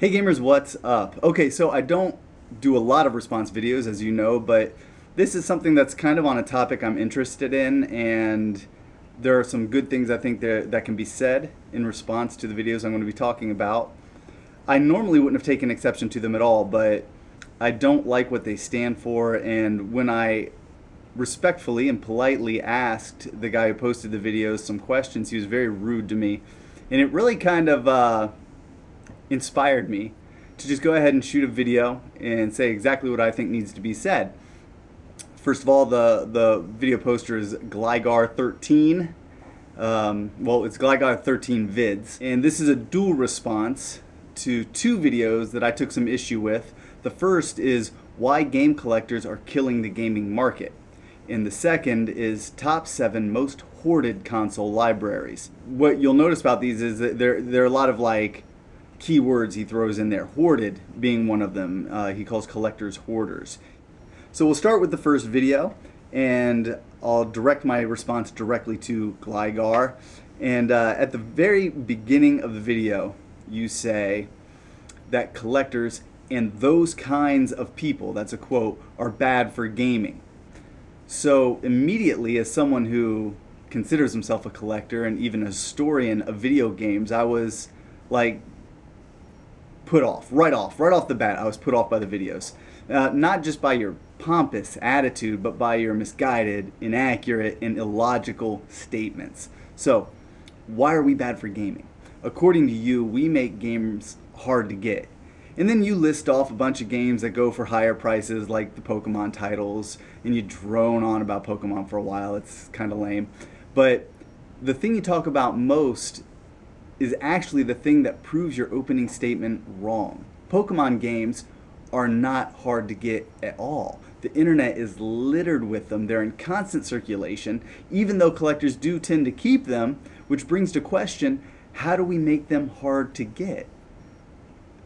Hey gamers, what's up? Okay, so I don't do a lot of response videos, as you know, but this is something that's kind of on a topic I'm interested in, and there are some good things I think that can be said in response to the videos I'm going to be talking about. I normally wouldn't have taken exception to them at all, but I don't like what they stand for, and when I respectfully and politely asked the guy who posted the videos some questions, he was very rude to me, and it really kind of inspired me to just go ahead and shoot a video and say exactly what I think needs to be said. First of all, the video poster is Gligar13. Well, it's Gligar13Vids, and this is a dual response to two videos that I took some issue with. The first is why game collectors are killing the gaming market, and the second is top 7 most hoarded console libraries. What you'll notice about these is that there are a lot of like keywords he throws in there, hoarded being one of them. He calls collectors hoarders. So we'll start with the first video, and I'll direct my response directly to Gligar. And at the very beginning of the video, you say that collectors and those kinds of people, that's a quote, are bad for gaming. So immediately, as someone who considers himself a collector and even a historian of video games, I was like put off, right off the bat. I was put off by the videos. Not just by your pompous attitude, but by your misguided, inaccurate, and illogical statements. So, why are we bad for gaming? According to you, we make games hard to get. And then you list off a bunch of games that go for higher prices, like the Pokemon titles, and you drone on about Pokemon for a while. It's kind of lame. But the thing you talk about most is actually the thing that proves your opening statement wrong. Pokemon games are not hard to get at all. The internet is littered with them. They're in constant circulation, even though collectors do tend to keep them, which brings to question, how do we make them hard to get?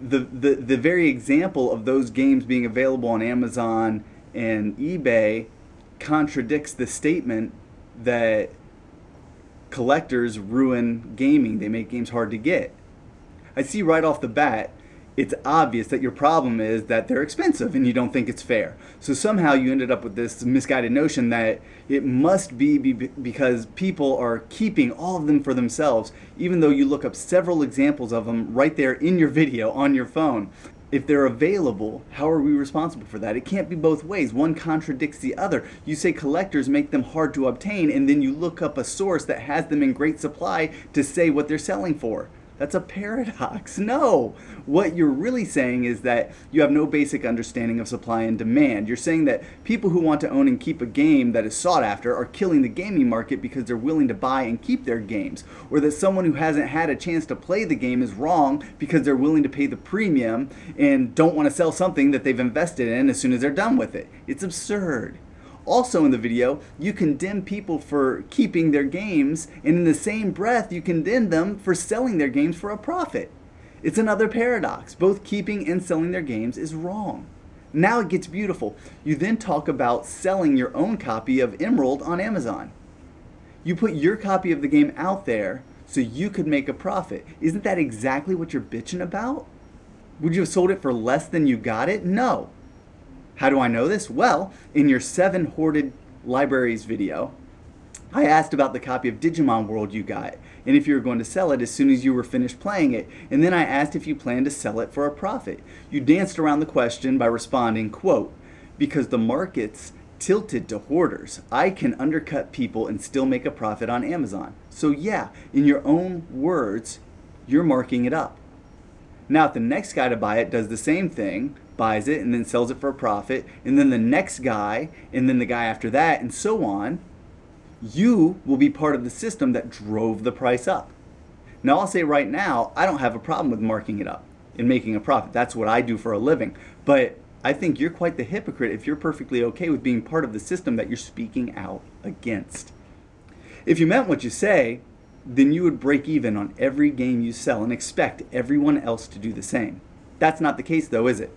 The very example of those games being available on Amazon and eBay contradicts the statement that collectors ruin gaming. They make games hard to get. I see right off the bat, it's obvious that your problem is that they're expensive and you don't think it's fair. So somehow you ended up with this misguided notion that it must be because people are keeping all of them for themselves, even though you look up several examples of them right there in your video on your phone. If they're available, how are we responsible for that? It can't be both ways. One contradicts the other. You say collectors make them hard to obtain, and then you look up a source that has them in great supply to say what they're selling for. That's a paradox. No! What you're really saying is that you have no basic understanding of supply and demand. You're saying that people who want to own and keep a game that is sought after are killing the gaming market because they're willing to buy and keep their games. Or that someone who hasn't had a chance to play the game is wrong because they're willing to pay the premium and don't want to sell something that they've invested in as soon as they're done with it. It's absurd. Also in the video, you condemn people for keeping their games, and in the same breath, you condemn them for selling their games for a profit. It's another paradox. Both keeping and selling their games is wrong. Now it gets beautiful. You then talk about selling your own copy of Emerald on Amazon. You put your copy of the game out there so you could make a profit. Isn't that exactly what you're bitching about? Would you have sold it for less than you got it? No. How do I know this? Well, in your 7 hoarded libraries video, I asked about the copy of Digimon World you got, and if you were going to sell it as soon as you were finished playing it, and then I asked if you planned to sell it for a profit. You danced around the question by responding, quote, because the market's tilted to hoarders, I can undercut people and still make a profit on Amazon. So yeah, in your own words, you're marking it up. Now if the next guy to buy it does the same thing, buys it and then sells it for a profit, and then the next guy, and then the guy after that, and so on, you will be part of the system that drove the price up. Now I'll say right now, I don't have a problem with marking it up and making a profit. That's what I do for a living. But I think you're quite the hypocrite if you're perfectly okay with being part of the system that you're speaking out against. If you meant what you say, then you would break even on every game you sell and expect everyone else to do the same. That's not the case though, is it?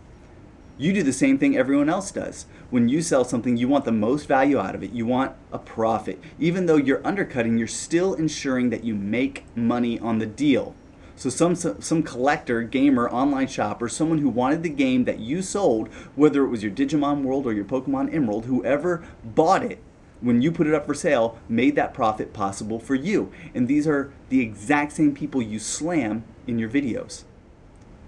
You do the same thing everyone else does. When you sell something, you want the most value out of it. You want a profit. Even though you're undercutting, you're still ensuring that you make money on the deal. So some collector, gamer, online shopper, someone who wanted the game that you sold, whether it was your Digimon World or your Pokemon Emerald, whoever bought it when you put it up for sale, made that profit possible for you. And these are the exact same people you slam in your videos.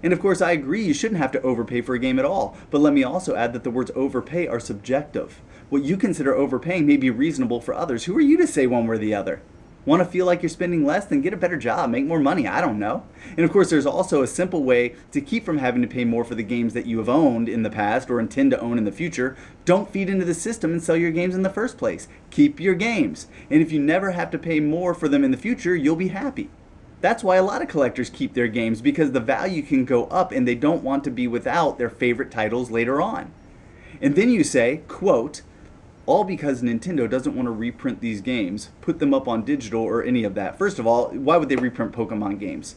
And of course, I agree you shouldn't have to overpay for a game at all. But let me also add that the words overpay are subjective. What you consider overpaying may be reasonable for others. Who are you to say one way or the other? Want to feel like you're spending less? Then get a better job, make more money, I don't know. And of course, there's also a simple way to keep from having to pay more for the games that you have owned in the past or intend to own in the future. Don't feed into the system and sell your games in the first place. Keep your games. And if you never have to pay more for them in the future, you'll be happy. That's why a lot of collectors keep their games, because the value can go up and they don't want to be without their favorite titles later on. And then you say, quote, all because Nintendo doesn't want to reprint these games, put them up on digital or any of that. First of all, why would they reprint Pokemon games?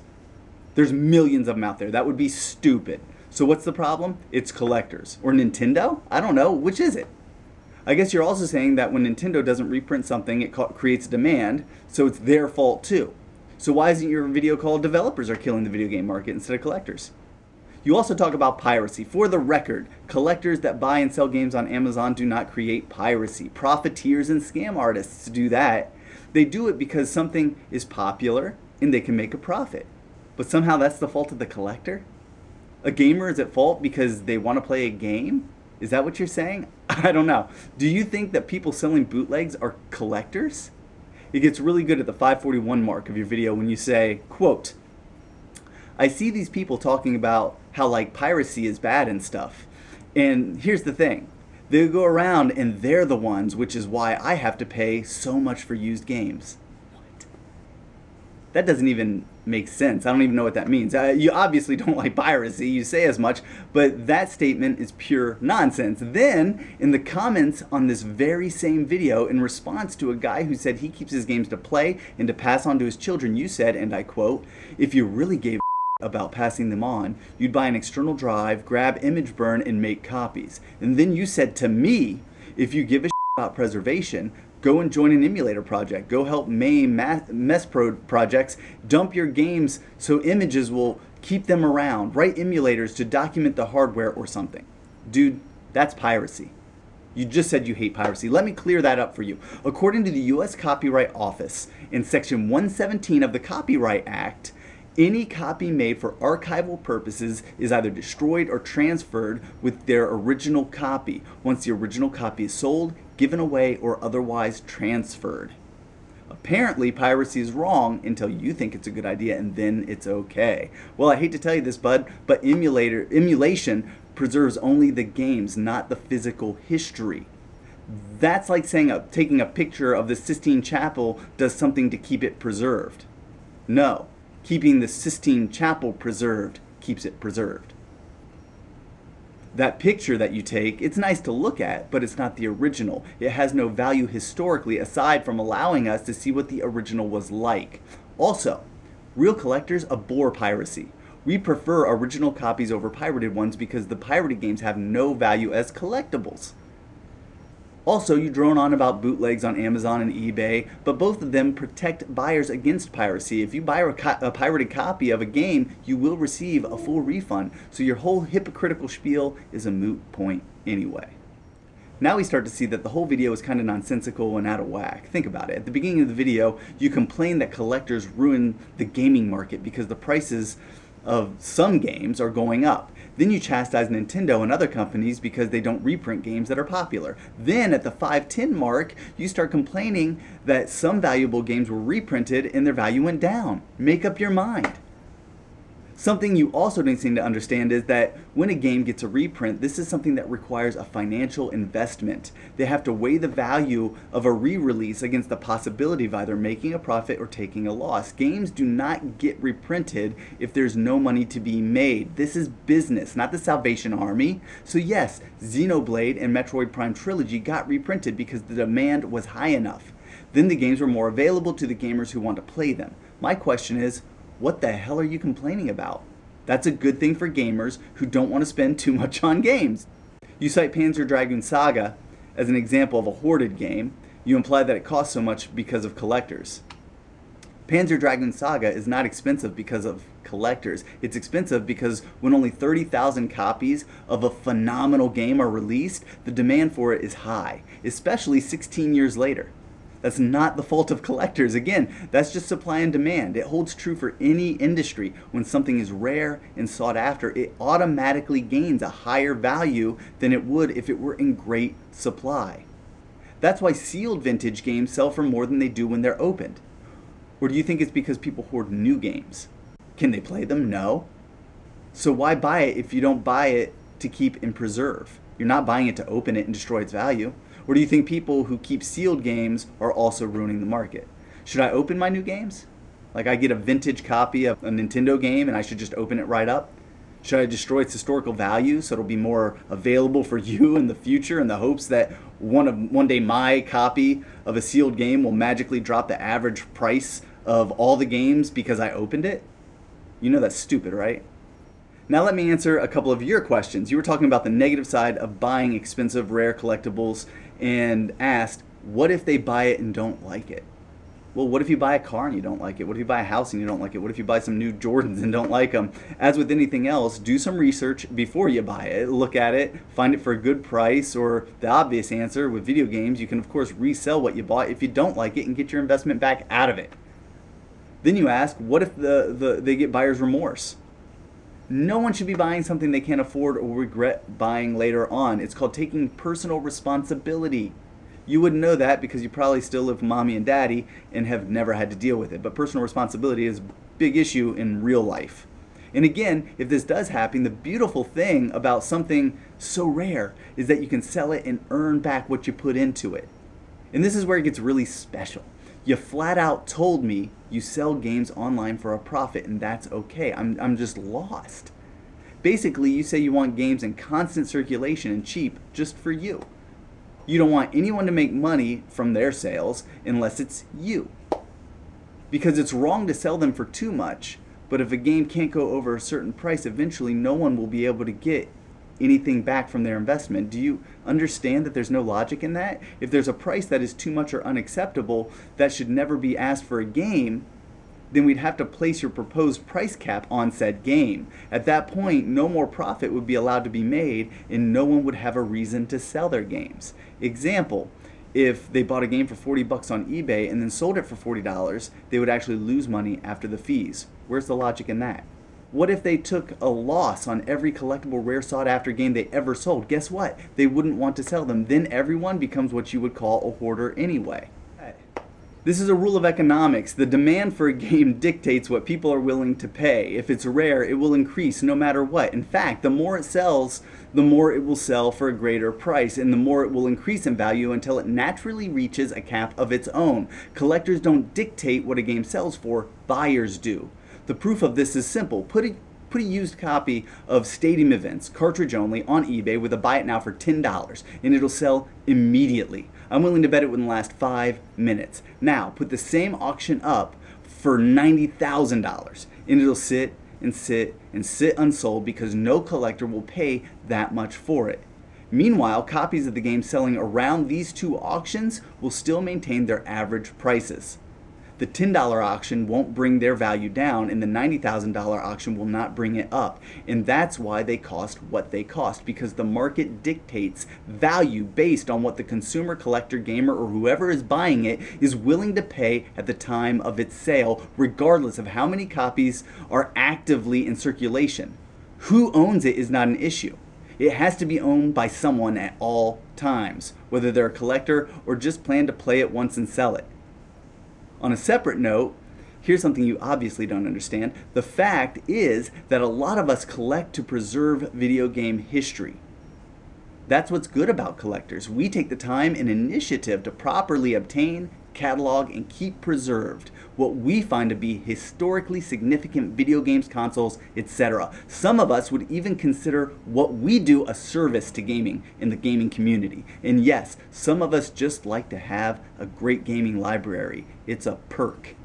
There's millions of them out there. That would be stupid. So what's the problem? It's collectors. Or Nintendo? I don't know. Which is it? I guess you're also saying that when Nintendo doesn't reprint something, it creates demand, so it's their fault too. So why isn't your video called Developers Are Killing the Video Game Market instead of Collectors? You also talk about piracy. For the record, collectors that buy and sell games on Amazon do not create piracy. Profiteers and scam artists do that. They do it because something is popular and they can make a profit. But somehow that's the fault of the collector? A gamer is at fault because they want to play a game? Is that what you're saying? I don't know. Do you think that people selling bootlegs are collectors? It gets really good at the 541 mark of your video when you say, quote, I see these people talking about how like piracy is bad and stuff. And here's the thing. They go around and they're the ones, which is why I have to pay so much for used games. What? That doesn't even make sense. I don't even know what that means. You obviously don't like piracy. You say as much, but that statement is pure nonsense. Then, in the comments on this very same video, in response to a guy who said he keeps his games to play and to pass on to his children, you said, and I quote, if you really gave about passing them on, you'd buy an external drive, grab image burn, and make copies. And then you said to me, if you give a about preservation, go and join an emulator project. Go help MAME mess projects, dump your games so images will keep them around. Write emulators to document the hardware or something. Dude, that's piracy. You just said you hate piracy. Let me clear that up for you. According to the U.S. Copyright Office, in Section 117 of the Copyright Act, any copy made for archival purposes is either destroyed or transferred with their original copy once the original copy is sold, given away, or otherwise transferred. Apparently, piracy is wrong until you think it's a good idea, and then it's okay. Well, I hate to tell you this, bud, but emulation preserves only the games, not the physical history. That's like saying taking a picture of the Sistine Chapel does something to keep it preserved. No. Keeping the Sistine Chapel preserved keeps it preserved. That picture that you take, it's nice to look at, but it's not the original. It has no value historically aside from allowing us to see what the original was like. Also, real collectors abhor piracy. We prefer original copies over pirated ones because the pirated games have no value as collectibles. Also, you drone on about bootlegs on Amazon and eBay, but both of them protect buyers against piracy. If you buy a pirated copy of a game, you will receive a full refund, so your whole hypocritical spiel is a moot point anyway. Now we start to see that the whole video is kind of nonsensical and out of whack. Think about it. At the beginning of the video, you complain that collectors ruin the gaming market because the prices of some games are going up. Then you chastise Nintendo and other companies because they don't reprint games that are popular. Then at the 510 mark, you start complaining that some valuable games were reprinted and their value went down. Make up your mind. Something you also don't seem to understand is that when a game gets a reprint, this is something that requires a financial investment. They have to weigh the value of a re-release against the possibility of either making a profit or taking a loss. Games do not get reprinted if there's no money to be made. This is business, not the Salvation Army. So yes, Xenoblade and Metroid Prime Trilogy got reprinted because the demand was high enough. Then the games were more available to the gamers who want to play them. My question is, what the hell are you complaining about? That's a good thing for gamers who don't want to spend too much on games. You cite Panzer Dragoon Saga as an example of a hoarded game. You imply that it costs so much because of collectors. Panzer Dragoon Saga is not expensive because of collectors. It's expensive because when only 30,000 copies of a phenomenal game are released, the demand for it is high, especially 16 years later. That's not the fault of collectors. Again, that's just supply and demand. It holds true for any industry. When something is rare and sought after, it automatically gains a higher value than it would if it were in great supply. That's why sealed vintage games sell for more than they do when they're opened. Or do you think it's because people hoard new games? Can they play them? No. So why buy it if you don't buy it to keep and preserve? You're not buying it to open it and destroy its value. Or do you think people who keep sealed games are also ruining the market? Should I open my new games? Like I get a vintage copy of a Nintendo game and I should just open it right up? Should I destroy its historical value so it'll be more available for you in the future in the hopes that one day my copy of a sealed game will magically drop the average price of all the games because I opened it? You know that's stupid, right? Now let me answer a couple of your questions. You were talking about the negative side of buying expensive, rare collectibles and asked, what if they buy it and don't like it? Well, what if you buy a car and you don't like it? What if you buy a house and you don't like it? What if you buy some new Jordans and don't like them? As with anything else, do some research before you buy it. Look at it, find it for a good price, or the obvious answer with video games, you can of course resell what you bought if you don't like it and get your investment back out of it. Then you ask, what if they get buyer's remorse? No one should be buying something they can't afford or regret buying later on. It's called taking personal responsibility. You wouldn't know that because you probably still live with mommy and daddy and have never had to deal with it. But personal responsibility is a big issue in real life. And again, if this does happen, the beautiful thing about something so rare is that you can sell it and earn back what you put into it. And this is where it gets really special. You flat out told me you sell games online for a profit, and that's okay. I'm just lost. Basically, you say you want games in constant circulation and cheap just for you. You don't want anyone to make money from their sales unless it's you. Because it's wrong to sell them for too much, but if a game can't go over a certain price, eventually no one will be able to get anything back from their investment. Do you understand that there's no logic in that? If there's a price that is too much or unacceptable that should never be asked for a game, then we'd have to place your proposed price cap on said game. At that point, no more profit would be allowed to be made and no one would have a reason to sell their games. Example, if they bought a game for 40 bucks on eBay and then sold it for $40, they would actually lose money after the fees. Where's the logic in that? What if they took a loss on every collectible, rare, sought-after game they ever sold? Guess what? They wouldn't want to sell them. Then everyone becomes what you would call a hoarder anyway. This is a rule of economics. The demand for a game dictates what people are willing to pay. If it's rare, it will increase no matter what. In fact, the more it sells, the more it will sell for a greater price, and the more it will increase in value until it naturally reaches a cap of its own. Collectors don't dictate what a game sells for, buyers do. The proof of this is simple. Put a used copy of Stadium Events, cartridge only, on eBay with a buy it now for $10, and it'll sell immediately. I'm willing to bet it wouldn't last 5 minutes. Now, put the same auction up for $90,000, and it'll sit and sit and sit unsold because no collector will pay that much for it. Meanwhile, copies of the game selling around these two auctions will still maintain their average prices. The $10 auction won't bring their value down, and the $90,000 auction will not bring it up. And that's why they cost what they cost, because the market dictates value based on what the consumer, collector, gamer, or whoever is buying it is willing to pay at the time of its sale, regardless of how many copies are actively in circulation. Who owns it is not an issue. It has to be owned by someone at all times, whether they're a collector or just plan to play it once and sell it. On a separate note, here's something you obviously don't understand. The fact is that a lot of us collect to preserve video game history. That's what's good about collectors. We take the time and initiative to properly obtain, catalog, and keep preserved what we find to be historically significant video games, consoles, etc. Some of us would even consider what we do a service to gaming in the gaming community. And yes, some of us just like to have a great gaming library. It's a perk.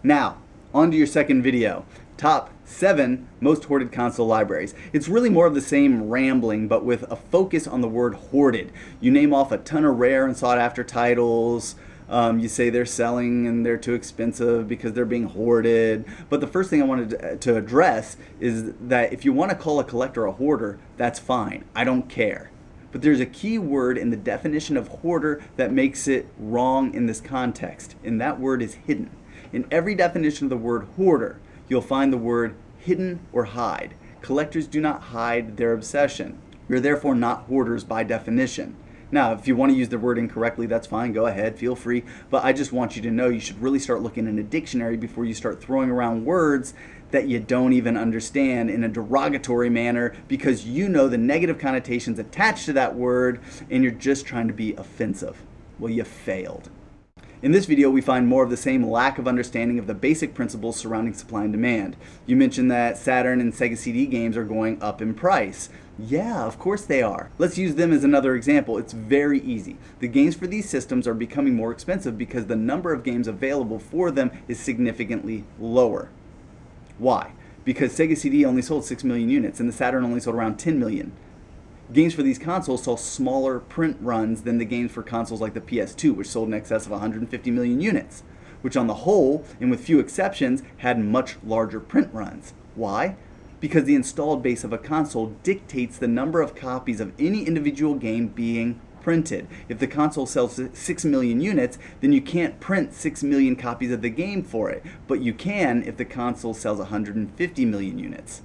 Now, on to your second video. Top 7 most hoarded console libraries. It's really more of the same rambling, but with a focus on the word hoarded. You name off a ton of rare and sought after titles, You say they're selling and they're too expensive because they're being hoarded. But the first thing I wanted to address is that if you want to call a collector a hoarder, that's fine. I don't care. But there's a key word in the definition of hoarder that makes it wrong in this context, and that word is hidden. In every definition of the word hoarder, you'll find the word hidden or hide. Collectors do not hide their obsession. You're therefore not hoarders by definition. Now, if you want to use the word incorrectly, that's fine. Go ahead, feel free. But I just want you to know you should really start looking in a dictionary before you start throwing around words that you don't even understand in a derogatory manner, because you know the negative connotations attached to that word and you're just trying to be offensive. Well, you failed. In this video, we find more of the same lack of understanding of the basic principles surrounding supply and demand. You mentioned that Saturn and Sega CD games are going up in price. Yeah, of course they are. Let's use them as another example. It's very easy. The games for these systems are becoming more expensive because the number of games available for them is significantly lower. Why? Because Sega CD only sold 6 million units and the Saturn only sold around 10 million. Games for these consoles saw smaller print runs than the games for consoles like the PS2, which sold in excess of 150 million units, which on the whole, and with few exceptions, had much larger print runs. Why? Because the installed base of a console dictates the number of copies of any individual game being printed. If the console sells 6 million units, then you can't print 6 million copies of the game for it, but you can if the console sells 150 million units.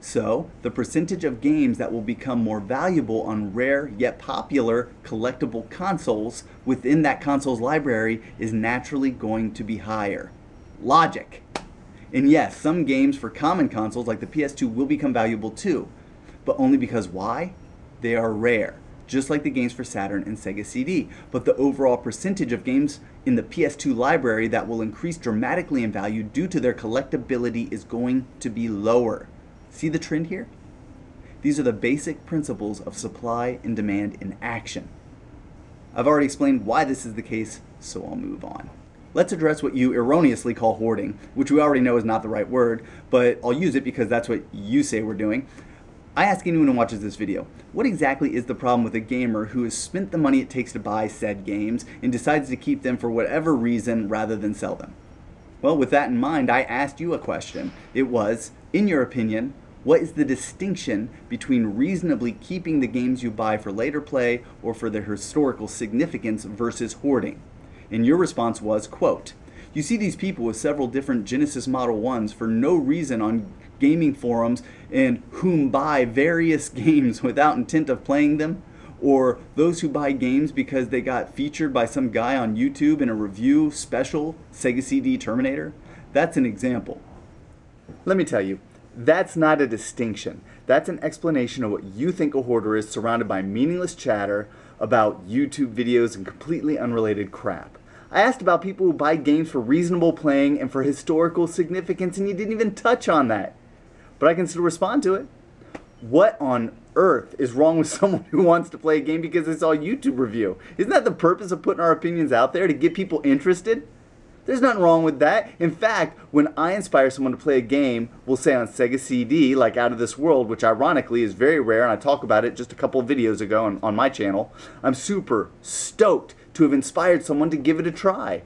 So, the percentage of games that will become more valuable on rare yet popular collectible consoles within that console's library is naturally going to be higher. Logic. And yes, some games for common consoles like the PS2 will become valuable too, but only because why? They are rare, just like the games for Saturn and Sega CD. But the overall percentage of games in the PS2 library that will increase dramatically in value due to their collectability is going to be lower. See the trend here? These are the basic principles of supply and demand in action. I've already explained why this is the case, so I'll move on. Let's address what you erroneously call hoarding, which we already know is not the right word, but I'll use it because that's what you say we're doing. I ask anyone who watches this video, what exactly is the problem with a gamer who has spent the money it takes to buy said games and decides to keep them for whatever reason rather than sell them? Well, with that in mind, I asked you a question. It was, in your opinion, what is the distinction between reasonably keeping the games you buy for later play or for their historical significance versus hoarding? And your response was, quote, you see these people with several different Genesis Model 1s for no reason on gaming forums and whom buy various games without intent of playing them, or those who buy games because they got featured by some guy on YouTube in a review special Sega CD Terminator. That's an example. Let me tell you, that's not a distinction. That's an explanation of what you think a hoarder is, surrounded by meaningless chatter about YouTube videos and completely unrelated crap. I asked about people who buy games for reasonable playing and for historical significance, and you didn't even touch on that. But I can still respond to it. What on earth is wrong with someone who wants to play a game because they saw a YouTube review? Isn't that the purpose of putting our opinions out there, to get people interested? There's nothing wrong with that. In fact, when I inspire someone to play a game, we'll say on Sega CD, like Out of This World, which ironically is very rare, and I talk about it just a couple of videos ago on my channel, I'm super stoked to have inspired someone to give it a try.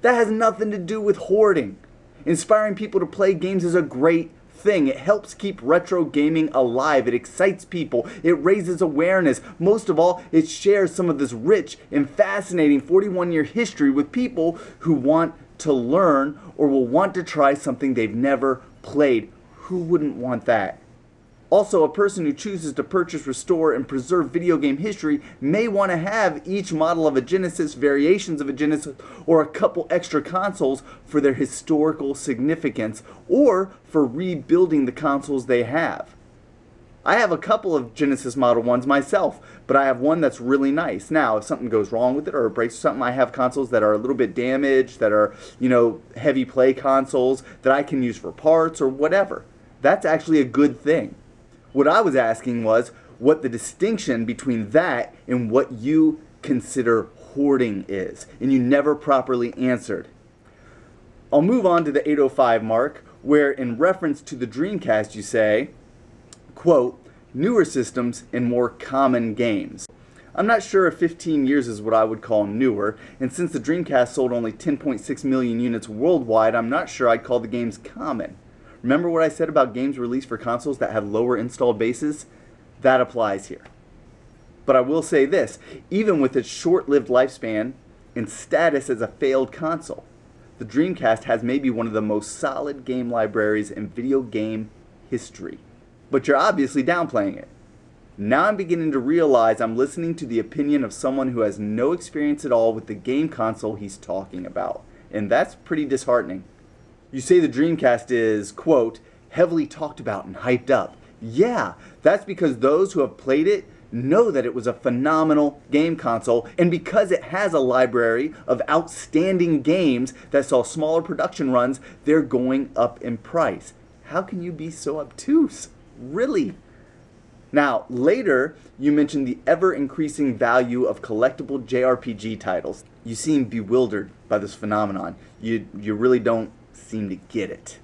That has nothing to do with hoarding. Inspiring people to play games is a great thing. It helps keep retro gaming alive. It excites people. It raises awareness. Most of all, it shares some of this rich and fascinating 41-year history with people who want to learn or will want to try something they've never played. Who wouldn't want that? Also, a person who chooses to purchase, restore, and preserve video game history may want to have each model of a Genesis, variations of a Genesis, or a couple extra consoles for their historical significance, or for rebuilding the consoles they have. I have a couple of Genesis Model 1s myself, but I have one that's really nice. Now, if something goes wrong with it or it breaks something, I have consoles that are a little bit damaged, that are, heavy play consoles that I can use for parts or whatever. That's actually a good thing. What I was asking was what the distinction between that and what you consider hoarding is, and you never properly answered. I'll move on to the 8:05 mark, where in reference to the Dreamcast you say, quote, newer systems and more common games. I'm not sure if 15 years is what I would call newer, and since the Dreamcast sold only 10.6 million units worldwide, I'm not sure I'd call the games common. Remember what I said about games released for consoles that had lower installed bases? That applies here. But I will say this, even with its short-lived lifespan and status as a failed console, the Dreamcast has maybe one of the most solid game libraries in video game history. But you're obviously downplaying it. Now I'm beginning to realize I'm listening to the opinion of someone who has no experience at all with the game console he's talking about. And that's pretty disheartening. You say the Dreamcast is, quote, heavily talked about and hyped up. Yeah, that's because those who have played it know that it was a phenomenal game console, and because it has a library of outstanding games that saw smaller production runs, they're going up in price. How can you be so obtuse? Really? Now, later, you mentioned the ever-increasing value of collectible JRPG titles. You seem bewildered by this phenomenon. You really don't seem to get it.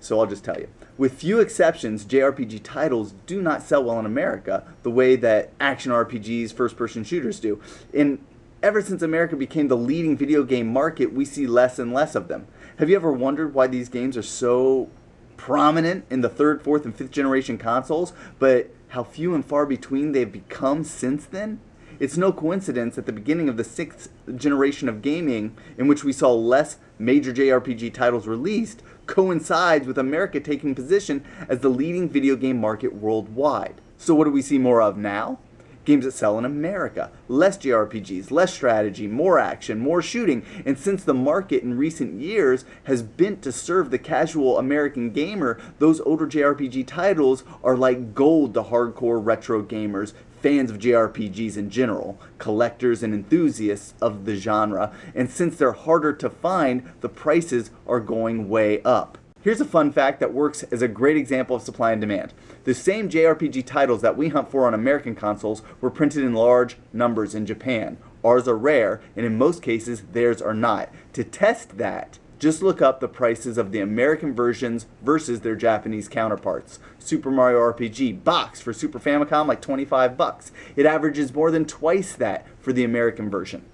So I'll just tell you. With few exceptions, JRPG titles do not sell well in America the way that action RPGs, first-person shooters do. And ever since America became the leading video game market, we see less and less of them. Have you ever wondered why these games are so prominent in the third, fourth, and fifth generation consoles, but how few and far between they've become since then? It's no coincidence that the beginning of the sixth generation of gaming, in which we saw less major JRPG titles released, coincides with America taking position as the leading video game market worldwide. So what do we see more of now? Games that sell in America. Less JRPGs, less strategy, more action, more shooting. And since the market in recent years has bent to serve the casual American gamer, those older JRPG titles are like gold to hardcore retro gamers, fans of JRPGs in general, collectors and enthusiasts of the genre. And since they're harder to find, the prices are going way up. Here's a fun fact that works as a great example of supply and demand. The same JRPG titles that we hunt for on American consoles were printed in large numbers in Japan. Ours are rare, and in most cases, theirs are not. To test that, just look up the prices of the American versions versus their Japanese counterparts. Super Mario RPG box for Super Famicom, like 25 bucks. It averages more than twice that for the American version.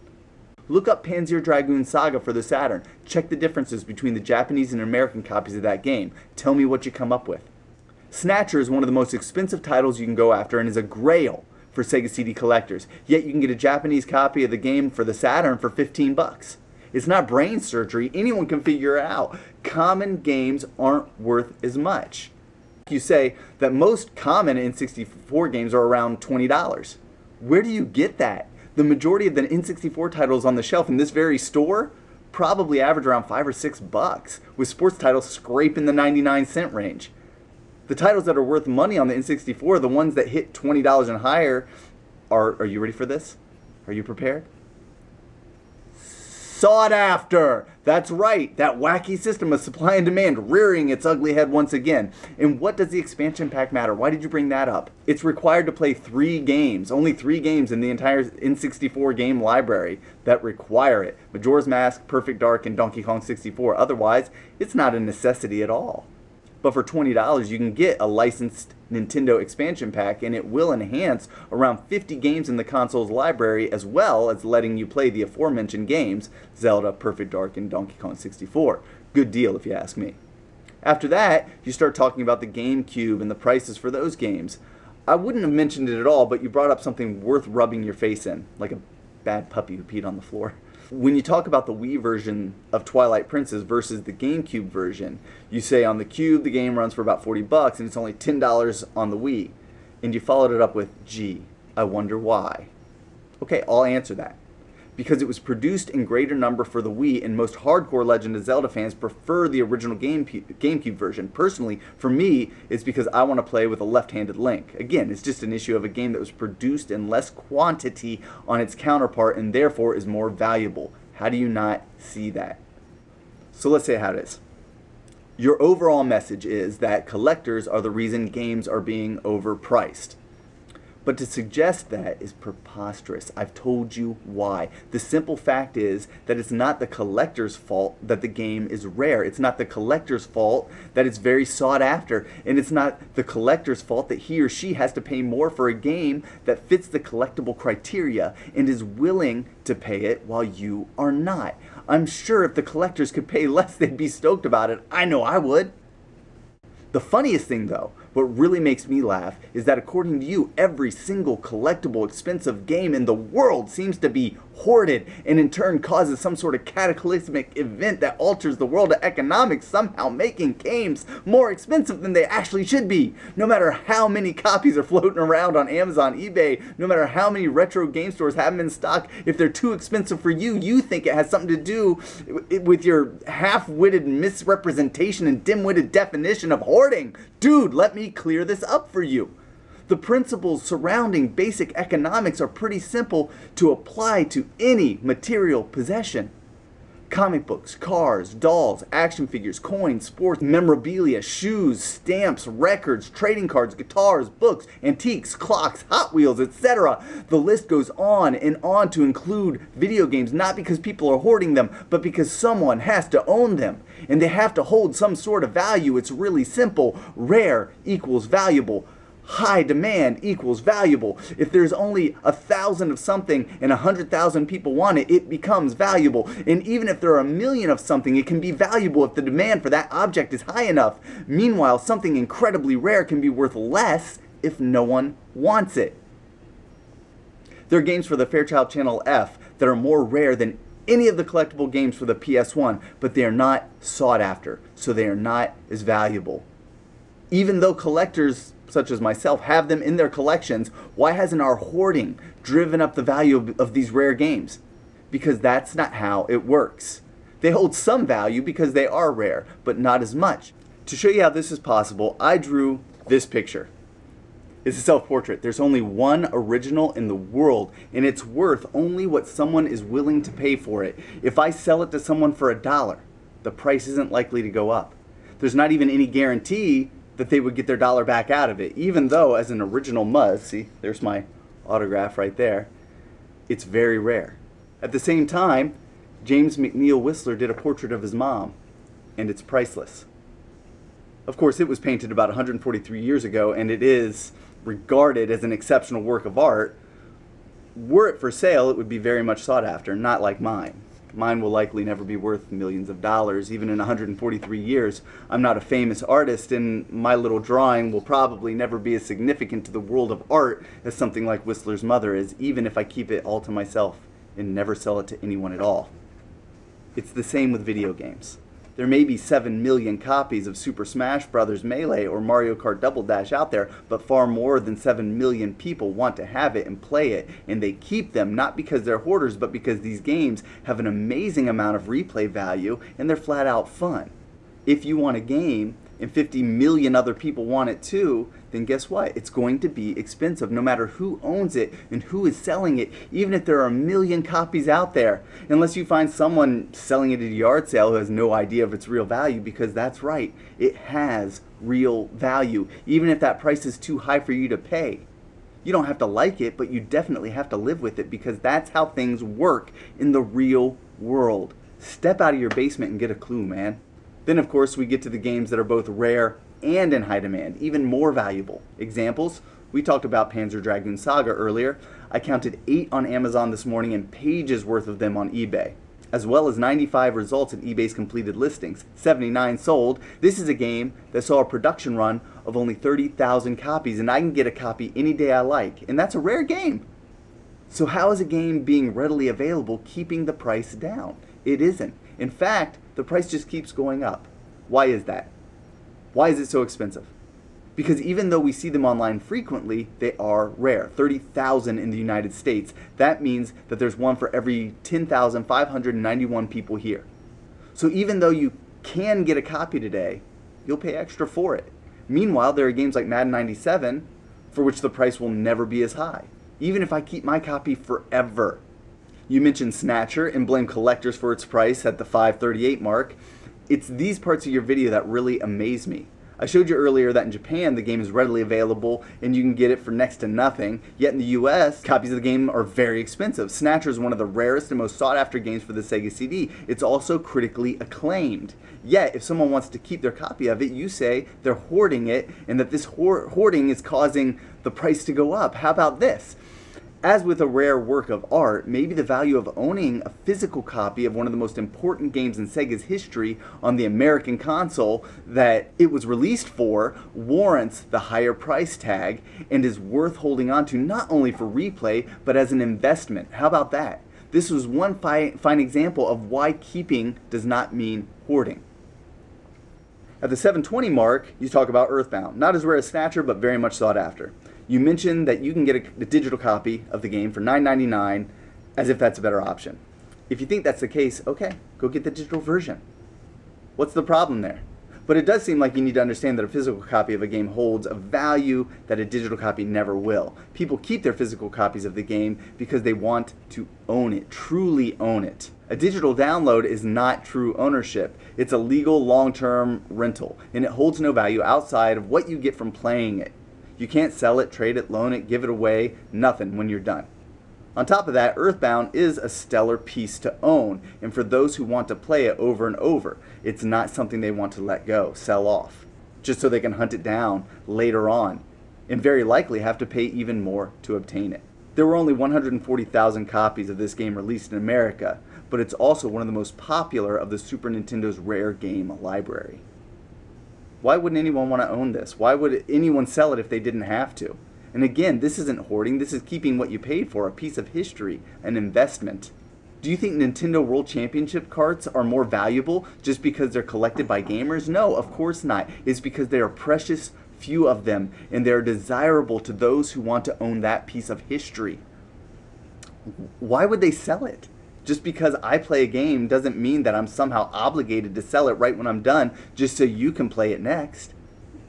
Look up Panzer Dragoon Saga for the Saturn. Check the differences between the Japanese and American copies of that game. Tell me what you come up with. Snatcher is one of the most expensive titles you can go after and is a grail for Sega CD collectors. Yet you can get a Japanese copy of the game for the Saturn for 15 bucks. It's not brain surgery. Anyone can figure it out. Common games aren't worth as much. You say that most common N64 games are around $20. Where do you get that? The majority of the N64 titles on the shelf in this very store probably average around $5 or $6, with sports titles scraping the 99-cent range. The titles that are worth money on the N64, the ones that hit $20 and higher, are you ready for this? Are you prepared? Sought after. That's right, that wacky system of supply and demand rearing its ugly head once again. And what does the expansion pack matter? Why did you bring that up? It's required to play 3 games, only 3 games in the entire N64 game library that require it. Majora's Mask, Perfect Dark, and Donkey Kong 64. Otherwise, it's not a necessity at all. But for $20, you can get a licensed Nintendo expansion pack, and it will enhance around 50 games in the console's library, as well as letting you play the aforementioned games, Zelda, Perfect Dark, and Donkey Kong 64. Good deal, if you ask me. After that, you start talking about the GameCube and the prices for those games. I wouldn't have mentioned it at all, but you brought up something worth rubbing your face in, like a bad puppy who peed on the floor. When you talk about the Wii version of Twilight Princess versus the GameCube version, you say on the Cube the game runs for about 40 bucks and it's only $10 on the Wii. And you followed it up with, gee, I wonder why. Okay, I'll answer that. Because it was produced in greater number for the Wii, and most hardcore Legend of Zelda fans prefer the original GameCube version. Personally, for me, it's because I want to play with a left-handed Link. Again, it's just an issue of a game that was produced in less quantity on its counterpart and therefore is more valuable. How do you not see that? So let's say how it is. Your overall message is that collectors are the reason games are being overpriced. But to suggest that is preposterous. I've told you why. The simple fact is that it's not the collector's fault that the game is rare. It's not the collector's fault that it's very sought after. And it's not the collector's fault that he or she has to pay more for a game that fits the collectible criteria and is willing to pay it while you are not. I'm sure if the collectors could pay less, they'd be stoked about it. I know I would. The funniest thing, though, what really makes me laugh, is that according to you, every single collectible expensive game in the world seems to be hoarded and in turn causes some sort of cataclysmic event that alters the world of economics, somehow making games more expensive than they actually should be. No matter how many copies are floating around on Amazon, eBay, no matter how many retro game stores have them in stock, if they're too expensive for you, you think it has something to do with your half-witted misrepresentation and dim-witted definition of hoarding. Dude, let me clear this up for you. The principles surrounding basic economics are pretty simple to apply to any material possession. Comic books, cars, dolls, action figures, coins, sports, memorabilia, shoes, stamps, records, trading cards, guitars, books, antiques, clocks, Hot Wheels, etc. The list goes on and on to include video games, not because people are hoarding them, but because someone has to own them. And they have to hold some sort of value. It's really simple. Rare equals valuable. High demand equals valuable. If there's only 1,000 of something and 100,000 people want it, it becomes valuable. And even if there are 1,000,000 of something, it can be valuable if the demand for that object is high enough. Meanwhile, something incredibly rare can be worth less if no one wants it. There are games for the Fairchild Channel F that are more rare than any of the collectible games for the PS1, but they are not sought after, so they are not as valuable. Even though collectors such as myself have them in their collections, why hasn't our hoarding driven up the value of these rare games? Because that's not how it works. They hold some value because they are rare, but not as much. To show you how this is possible, I drew this picture. It's a self-portrait. There's only one original in the world, and it's worth only what someone is willing to pay for it. If I sell it to someone for $1, the price isn't likely to go up. There's not even any guarantee that they would get their dollar back out of it, even though as an original muzz, see, there's my autograph right there, it's very rare. At the same time, James McNeill Whistler did a portrait of his mom, and it's priceless. Of course, it was painted about 143 years ago, and it is regarded as an exceptional work of art. Were it for sale, it would be very much sought after, not like mine. Mine will likely never be worth millions of dollars, even in 143 years. I'm not a famous artist, and my little drawing will probably never be as significant to the world of art as something like Whistler's mother is, even if I keep it all to myself and never sell it to anyone at all. It's the same with video games. There may be 7 million copies of Super Smash Bros. Melee or Mario Kart Double Dash out there, but far more than 7 million people want to have it and play it, and they keep them not because they're hoarders, but because these games have an amazing amount of replay value and they're flat out fun. If you want a game and 50 million other people want it too, then guess what? It's going to be expensive no matter who owns it and who is selling it, even if there are 1 million copies out there. Unless you find someone selling it at a yard sale who has no idea of its real value, because that's right, it has real value, even if that price is too high for you to pay. You don't have to like it, but you definitely have to live with it, because that's how things work in the real world. Step out of your basement and get a clue, man. Then, of course, we get to the games that are both rare and in high demand, even more valuable. Examples, we talked about Panzer Dragoon Saga earlier. I counted 8 on Amazon this morning and pages worth of them on eBay, as well as 95 results in eBay's completed listings, 79 sold. This is a game that saw a production run of only 30,000 copies, and I can get a copy any day I like, and that's a rare game. So how is a game being readily available keeping the price down? It isn't. In fact, the price just keeps going up. Why is that? Why is it so expensive? Because even though we see them online frequently, they are rare. 30,000 in the United States. That means that there's one for every 10,591 people here. So even though you can get a copy today, you'll pay extra for it. Meanwhile, there are games like Madden 97 for which the price will never be as high, even if I keep my copy forever. You mentioned Snatcher and blame collectors for its price at the $5.38 mark. It's these parts of your video that really amaze me. I showed you earlier that in Japan the game is readily available and you can get it for next to nothing, yet in the US, copies of the game are very expensive. Snatcher is one of the rarest and most sought after games for the Sega CD. It's also critically acclaimed. Yet, if someone wants to keep their copy of it, you say they're hoarding it and that this hoarding is causing the price to go up. How about this? As with a rare work of art, maybe the value of owning a physical copy of one of the most important games in Sega's history on the American console that it was released for warrants the higher price tag and is worth holding on to not only for replay, but as an investment. How about that? This was one fine example of why keeping does not mean hoarding. At the 720 mark, you talk about Earthbound. Not as rare as Snatcher, but very much sought after. You mentioned that you can get a digital copy of the game for $9.99 as if that's a better option. If you think that's the case, okay, go get the digital version. What's the problem there? But it does seem like you need to understand that a physical copy of a game holds a value that a digital copy never will. People keep their physical copies of the game because they want to own it, truly own it. A digital download is not true ownership. It's a legal long-term rental, and it holds no value outside of what you get from playing it. You can't sell it, trade it, loan it, give it away, nothing when you're done. On top of that, Earthbound is a stellar piece to own, and for those who want to play it over and over, it's not something they want to let go, sell off, just so they can hunt it down later on, and very likely have to pay even more to obtain it. There were only 140,000 copies of this game released in America, but it's also one of the most popular of the Super Nintendo's rare game library. Why wouldn't anyone want to own this? Why would anyone sell it if they didn't have to? And again, this isn't hoarding, this is keeping what you paid for, a piece of history, an investment. Do you think Nintendo World Championship carts are more valuable just because they're collected by gamers? No, of course not. It's because there are precious few of them, and they're desirable to those who want to own that piece of history. Why would they sell it? Just because I play a game doesn't mean that I'm somehow obligated to sell it right when I'm done just so you can play it next.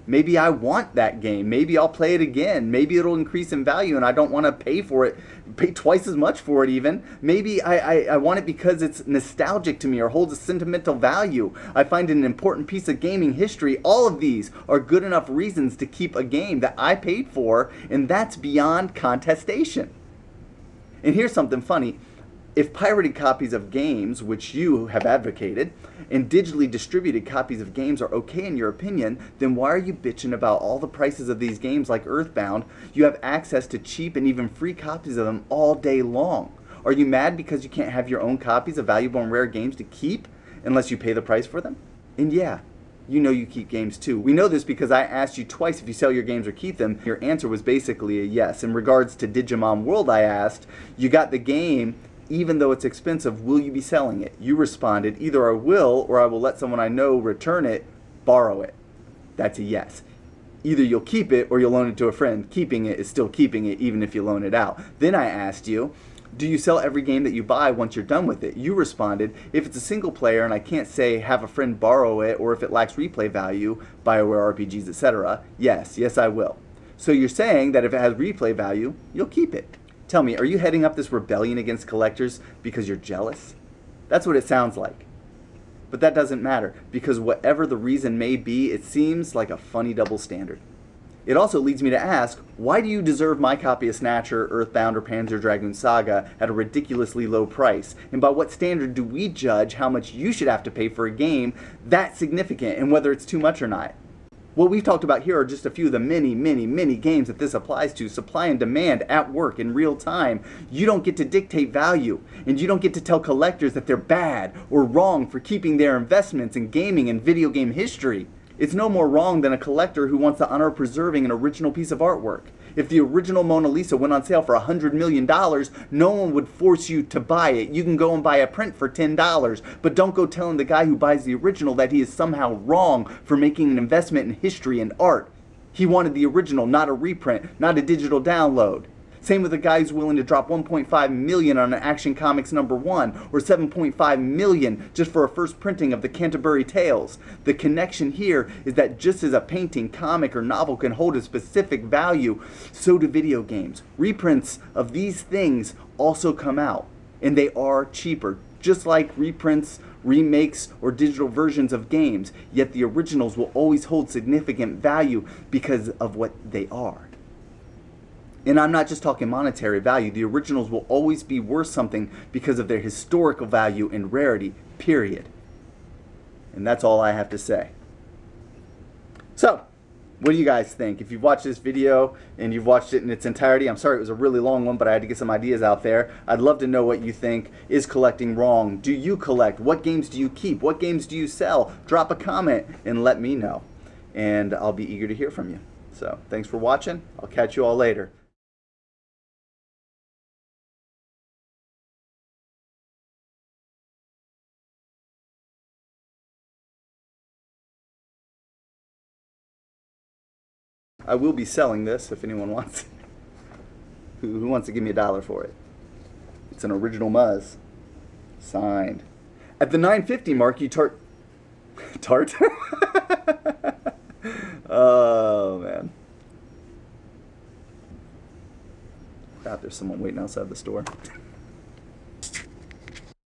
Maybe I want that game. Maybe I'll play it again. Maybe it'll increase in value and I don't want to pay for it, pay twice as much for it even. Maybe I want it because it's nostalgic to me or holds a sentimental value. I find it an important piece of gaming history. All of these are good enough reasons to keep a game that I paid for, and that's beyond contestation. And here's something funny. If pirated copies of games, which you have advocated, and digitally distributed copies of games are okay in your opinion, then why are you bitching about all the prices of these games like Earthbound? You have access to cheap and even free copies of them all day long. Are you mad because you can't have your own copies of valuable and rare games to keep unless you pay the price for them? And yeah, you know you keep games too. We know this because I asked you twice if you sell your games or keep them. Your answer was basically a yes. In regards to Digimon World, I asked, you got the game, even though it's expensive, will you be selling it? You responded, either I will or I will let someone I know return it, borrow it. That's a yes. Either you'll keep it or you'll loan it to a friend. Keeping it is still keeping it even if you loan it out. Then I asked you, do you sell every game that you buy once you're done with it? You responded, if it's a single player and I can't say have a friend borrow it or if it lacks replay value, BioWare RPGs, etc., yes I will. So you're saying that if it has replay value, you'll keep it. Tell me, are you heading up this rebellion against collectors because you're jealous? That's what it sounds like. But that doesn't matter, because whatever the reason may be, it seems like a funny double standard. It also leads me to ask, why do you deserve my copy of Snatcher, Earthbound, or Panzer Dragoon Saga at a ridiculously low price? And by what standard do we judge how much you should have to pay for a game that significant and whether it's too much or not? What we've talked about here are just a few of the many games that this applies to. Supply and demand at work in real time. You don't get to dictate value, and you don't get to tell collectors that they're bad or wrong for keeping their investments in gaming and video game history. It's no more wrong than a collector who wants the honor of preserving an original piece of artwork. If the original Mona Lisa went on sale for $100 million, no one would force you to buy it. You can go and buy a print for $10, but don't go telling the guy who buys the original that he is somehow wrong for making an investment in history and art. He wanted the original, not a reprint, not a digital download. Same with the guy who's willing to drop $1.5 million on an Action Comics #1 or $7.5 million just for a first printing of the Canterbury Tales. The connection here is that just as a painting, comic, or novel can hold a specific value, so do video games. Reprints of these things also come out, and they are cheaper. just like reprints, remakes, or digital versions of games, yet the originals will always hold significant value because of what they are. And I'm not just talking monetary value. The originals will always be worth something because of their historical value and rarity, period. And that's all I have to say. So, what do you guys think? If you've watched this video and you've watched it in its entirety, I'm sorry it was a really long one, but I had to get some ideas out there. I'd love to know what you think. Is collecting wrong? Do you collect? What games do you keep? What games do you sell? Drop a comment and let me know. And I'll be eager to hear from you. So, thanks for watching. I'll catch you all later. I will be selling this if anyone wants it. Who wants to give me $1 for it? It's an original Muzz. Signed. At the 950 mark, you tart? Oh, man. Crap, there's someone waiting outside the store.